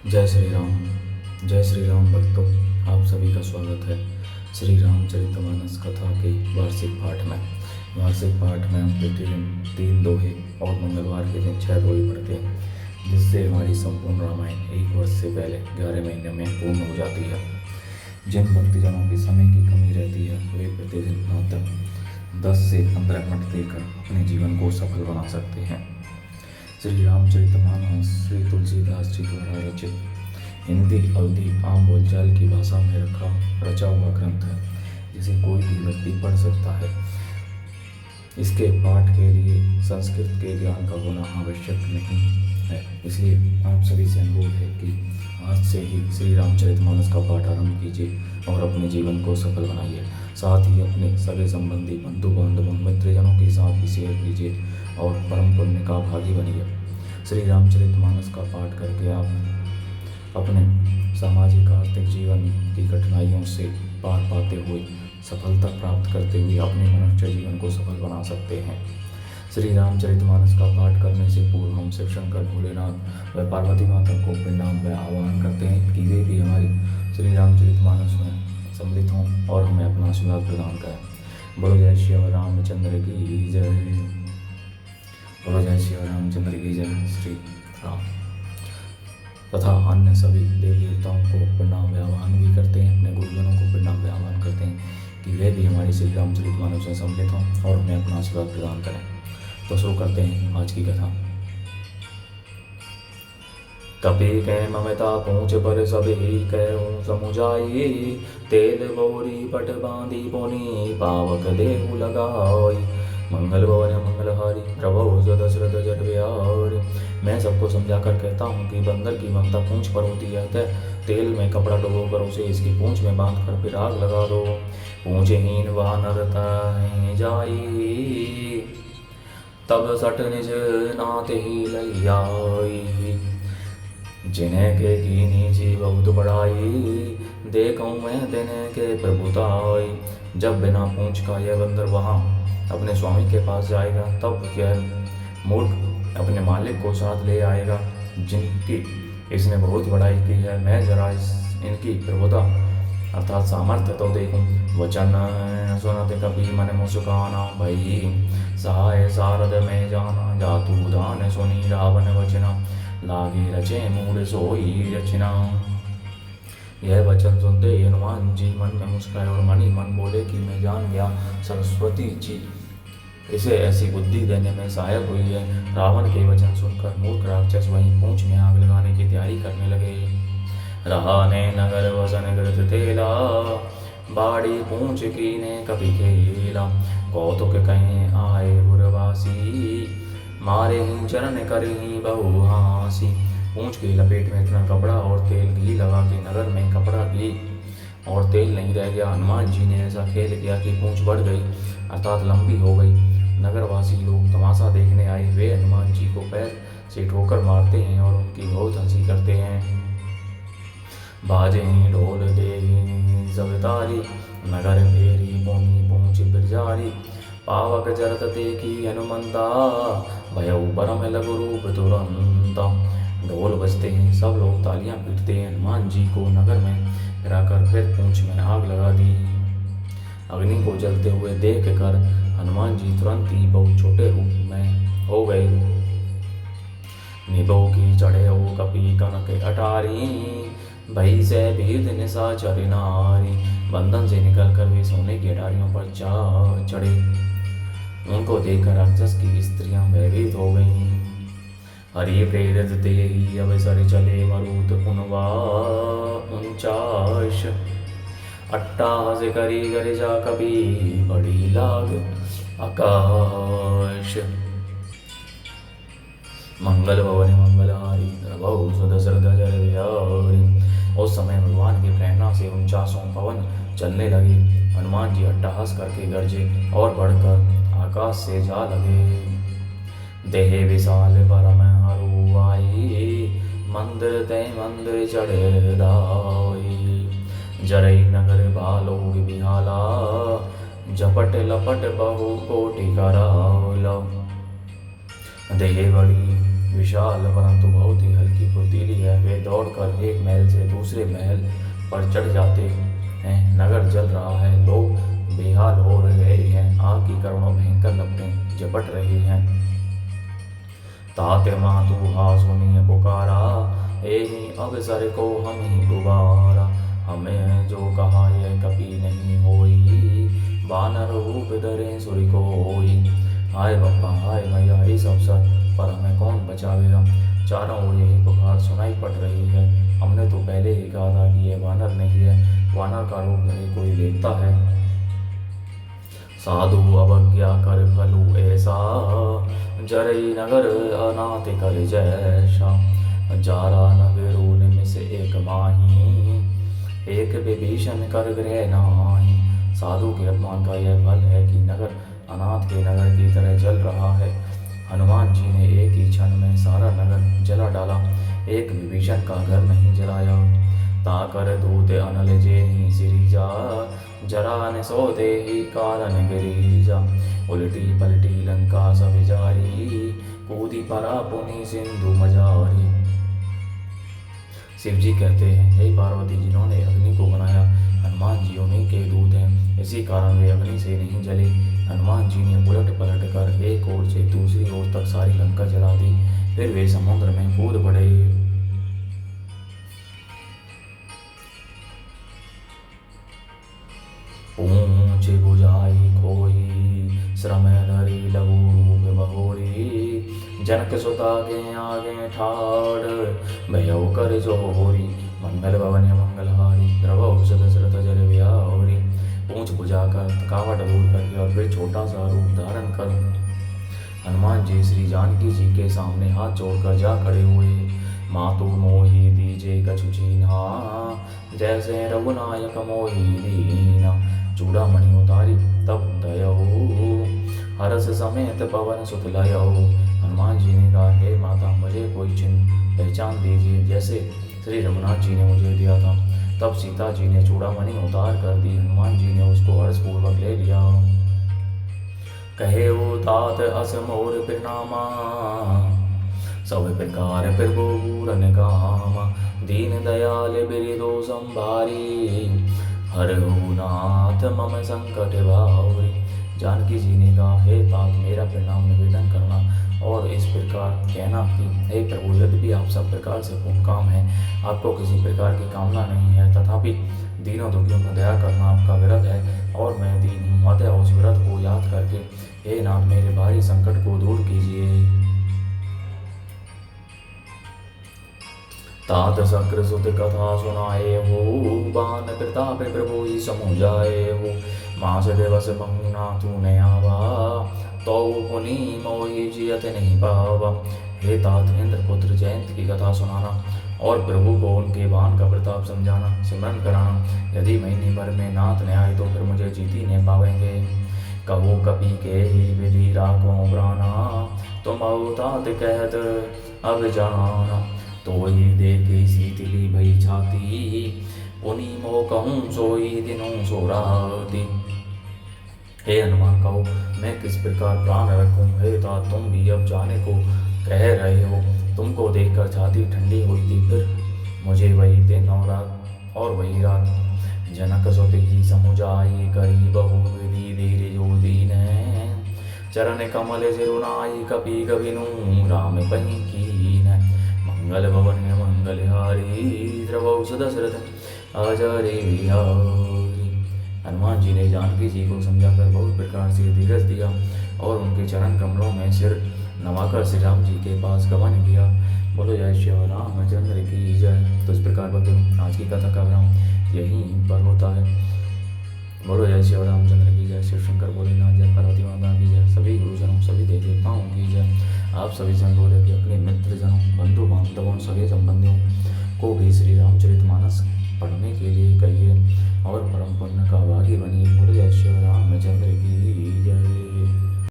जय श्री राम भक्तों, आप सभी का स्वागत है श्री रामचरितमानस कथा के वार्षिक पाठ में। वार्षिक पाठ में हम प्रतिदिन 3 दोहे और मंगलवार के दिन 6 दोहे पढ़ते हैं, जिससे हमारी संपूर्ण रामायण 1 वर्ष से पहले 11 महीने में पूर्ण हो जाती है। जिन भक्तजनों की समय की कमी रहती है वे प्रतिदिन मात्र 10 से 15 मिनट देकर अपने जीवन को सफल बना सकते हैं। श्री रामचरितमानस श्री तुलसीदास जी द्वारा रचित हिंदी अवधि आम बोलचाल की भाषा में रचा हुआ ग्रंथ है, जिसे कोई भी व्यक्ति पढ़ सकता है। इसके पाठ के लिए संस्कृत के ज्ञान का होना आवश्यक नहीं है, इसलिए आप सभी से अनुरोध है कि आज से ही श्री रामचरितमानस का पाठ आरंभ कीजिए और अपने जीवन को सफल बनाइए। साथ ही अपने सगे संबंधी, बंधु बांधवों, मित्रजनों के साथ भी शेयर कीजिए और परम पुण्य का भागी बनिए। श्री रामचरितमानस का पाठ करके आप अपने सामाजिक आर्थिक जीवन की कठिनाइयों से पार पाते हुए, सफलता प्राप्त करते हुए अपने मनुष्य जीवन को सफल बना सकते हैं। श्री रामचरितमानस का पाठ करने से पूर्व हम शिव शंकर, भोलेनाथ व पार्वती माता को प्रणाम व आह्वान करते हैं कि वे भी हमारी श्री रामचरितमानस में सम्मिलित हों और हमें अपना आशीर्वाद प्रदान करें। बोलो जय श्री रामचंद्र की जय। बोलो जय श्री रामचंद्र की जय। श्री राम तथा अन्य सभी देवी देवताओं को प्रणाम व आह्वान भी करते हैं, अपने गुरुजनों को प्रणाम व आह्वान करते हैं कि वे भी हमारी श्री रामचरितमानस में सम्मिलित हों और हमें अपना आशीर्वाद प्रदान करें। तो शुरू करते हैं आज की कथा। कपि कै ममता पूछ पर सभी कहूँ समुझाई, तेल बोरी पट बांधी पोनी पावक देहु लगाई। मंगल भवन मंगलहारी प्रभु दशरथ जट बिहारी। मैं सबको समझा कर कहता हूँ कि बंदर की ममता पूंछ पर होती है, तेल में कपड़ा डुबो कर उसे इसकी पूंछ में बांध कर फिर आग लगा दो। पूंछहीन वानर तहीं जाई, तब सट निज नाते ही लैयाई। जिन्हें के कीनी जी बहुत बड़ाई, देखूं मैं तिन्हें के प्रभुताई। जब बिना पूंछ का यह बंदर वहाँ अपने स्वामी के पास जाएगा, तब यह मूर्ख अपने मालिक को साथ ले आएगा जिनकी इसने बहुत बड़ाई की है। मैं जरा इनकी प्रभुता अर्थात सामर्थ्य तो देखूं। वचन सुनत कपि मन मुस्काना, भई सहाय सारद में जाना। जातु दान सुनी रावण वचना, लागे रचे मूड सोई रचना। यह वचन सुनते ही हनुमान जी मन में मुस्कुराए और मन ही मन बोले कि मैं जान गया सरस्वती जी इसे ऐसी बुद्धि देने में सहायक हुई है। रावण के वचन सुनकर मूर्ख राक्षस वहीं पूंछ में आग लगाने की तैयारी करने लगे। रहाने नगर वसन कृत तेला, बाड़ी पूंछ कीने कपि खेला। कौतुक कहीं आए पुरवासी, मारे ही चरण करही बहु हासी। पूंछ की लपेट में इतना कपड़ा और तेल घी लगा के नगर में कपड़ा, घी और तेल नहीं रह गया। हनुमान जी ने ऐसा खेल किया कि पूंछ बढ़ गई अर्थात लंबी हो गई। नगरवासी लोग तमाशा देखने आए, वे हनुमान जी को पैर से ठोकर मारते हैं और उनकी बहुत हंसी करते हैं। बाजे ढोल दे सब तारी, नगर फेरी पोनी पूंछ बिरजारी। पावक जरत देखी हनुमंता, भयउ परम लघु रूप तुरंता। ढोल बजते हैं, सब लोग तालियां पीटते हैं। हनुमान जी को नगर में गिराकर फिर पूंछ में आग लगा दी। अग्नि को जलते हुए देख कर हनुमान जी तुरंत ही बहुत छोटे रूप में हो गए। निभो की चढ़े हो कपि कनक अटारी, भई से भीद निशाचर नारी। बंधन से निकलकर वे सोने की अटारियों पर जा चढ़े। उनको देखकर राक्षस की स्त्रियां भयभीत हो गईं। हरि प्रेरित ते ही अवसर चले मरुत उनवा 49। अट्टास करी गरिजा कपि बड़ी लाग आकाश। मंगल भवन मंगलहारी प्रभु सुदशरथ जट बिहारी। उस समय भगवान की प्रेरणा से 49 पवन चलने लगे। हनुमान जी अट्टहास करके गरजे और बढ़कर आकाश से जा लगे। देहे विशाल परम हरुआई, मंदिर ते मंदिर चढ़े दाई। जरई नगर बालोग बिहाला, झपट लपट बहु कोटि कराला। देह बड़ी विशाल परंतु बहुत ही हल्की फुर्तीली है। वे दौड़ दौड़कर एक महल से दूसरे महल पर चढ़ जाते हैं। नगर जल रहा है, लोग बेहाल हो रहे हैं, आग की करोड़ों भयंकर लपटें झपट रही हैं। तात मातु हा सुनिए पुकारा, एहि अवसर को हम ही गुबारा। हमें जो कहा यह कभी नहीं होई, बानर रूप धरे सुर को होई। हाय बप्पा हाय मैया, इस अवसर पर हमें कौन बचावेगा। चारों ओर यही पुकार सुनाई पड़ रही है। हमने तो पहले ही कहा था कि यह वानर नहीं है, वानर का रूप धरे कोई देवता है। साधु अवज्ञा कर फलू ऐसा, जरई नगर अनाथ कर जैसा। जारा नगरो निमिष एक माही, एक विभीषण कर गृह नाही। साधु के अपमान का यह फल है कि नगर अनाथ के नगर की तरह जल रहा है। हनुमान जी ने एक ही क्षण में सारा नगर जला डाला, एक विभीषण का घर नहीं जलाया। ताकर दूत अनल जेहि सिरिजा, जरा न सो देहि कारण गिरिजा। उलटी पलटी लंका सब जारी, कूदी परा पुनि सिंधु मजारी। शिव जी कहते हैं, हे पार्वती, जिन्होंने अग्नि को बनाया, हनुमान जी उन्हीं के दूत हैं, इसी कारण वे अग्नि से नहीं जले। हनुमान जी ने उलट पलट कर एक ओर से दूसरी ओर तक सारी लंका जला दी। फिर वे समुद्र में कूद पड़े। ऊंच बुझाई खोई, श्रम धरी लघु रूप बहोरी। जनक सुता के आगे ठाड़, भयो कर जोरी। मंगल भवन मंगलहारी, द्रवौ दशरथ जल विहारी। पूंछ बुझाकर थकावट दूर करके और फिर छोटा सा रूप धारण कर हनुमान जी श्री जानकी जी के सामने हाथ जोड़कर जा खड़े हुए। मातु मोहि दीजे कछु चीन्हा, जैसे रघुनायक मोहि दीना। चूड़ामणि उतारी तब दयऊ, हरस समेत पवन सुत लयऊ। हनुमान जी ने कहा, हे माता, मुझे कोई चिन्ह पहचान दीजिए, जैसे श्री रघुनाथ जी ने मुझे दिया था। तब सीता जी ने चूड़ामणि उतार कर दी। हनुमान जी ने उसको हर्षपूर्वक ले लिया। कहे ओ तात अस मोर प्रणामा, सब प्रकार प्रभु पूरन कामा। दीन दयाल बिरदो संभारी, हरहु नाथ मम संकट भारी। जानकी जी ने कहा, हे तात, मेरा प्रणाम निवेदन करना और इस प्रकार कहना कि हे प्रभु, यद्यपि आप सब प्रकार से पूर्ण काम है, आपको किसी प्रकार की कामना नहीं है, तथापि दीनों दुखियों को दया करना आपका व्रत है और मैं दीन हूँ। अतः उस व्रत को याद करके हे नाथ, मेरे भारी संकट को दूर कीजिए। तात शक्र सुत कथा सुनाए हो, बान प्रताप प्रभु ही समुझाए हो। मास दिवस महु नाथु ने आवा, तो पुनि मोहि जियत नहीं पावा। हे तात, इंद्रपुत्र जयंत की कथा सुनाना और प्रभु को उनके बाण का प्रताप समझाना, सिमरन कराना। यदि महीने भर में नाथ ने आए तो फिर मुझे जीत ही नहीं पावेंगे। कहो कपि के ही विधि राखो प्राणा, तुम तात कहत अब जाना। तो ही देखी शीतली भई छाती, पुनि मोह कहूँ सोई दिनों सो राती। हे हनुमान, कहो मैं किस प्रकार प्राण रखूं। हे तात, तुम भी अब जाने को कह रहे हो। तुमको देखकर छाती ठंडी हुई थी, फिर मुझे वही दिन और वही रात। जनक सुत ही समुझाई, करी बहु विधि धीरे जो दीन है। चरण कमल सिरुनाई, कपि कभिनु राम पही कीन। मंगल भवन मंगलहारी, द्रवौ दशरथ अजर विहारी। हनुमान जी ने जानकी जी को समझाकर बहुत प्रकार से धीरज दिया और उनके चरण कमलों में सिर नवाकर श्री राम जी के पास गमन किया। बोलो जय श्री रामचंद्र की जय। तो इस प्रकार भक्तों, आज की कथा का विराम यहीं पर होता है। बोलो जय श्री रामचंद्र की जय। शिव शंकर भोलेनाथ जय, पार्वती माता की जय, सभी गुरुजनों सभी देवी देवताओं की जय। आप सभी संगोदे के अपने मित्रजनों, बंधु बांधवों, सगे संबंधियों को भी श्री रामचरितमानस पढ़ने के लिए कहिए और परम पुण्य का भागी बनिए। बोलो जय श्री रामचंद्र की जय।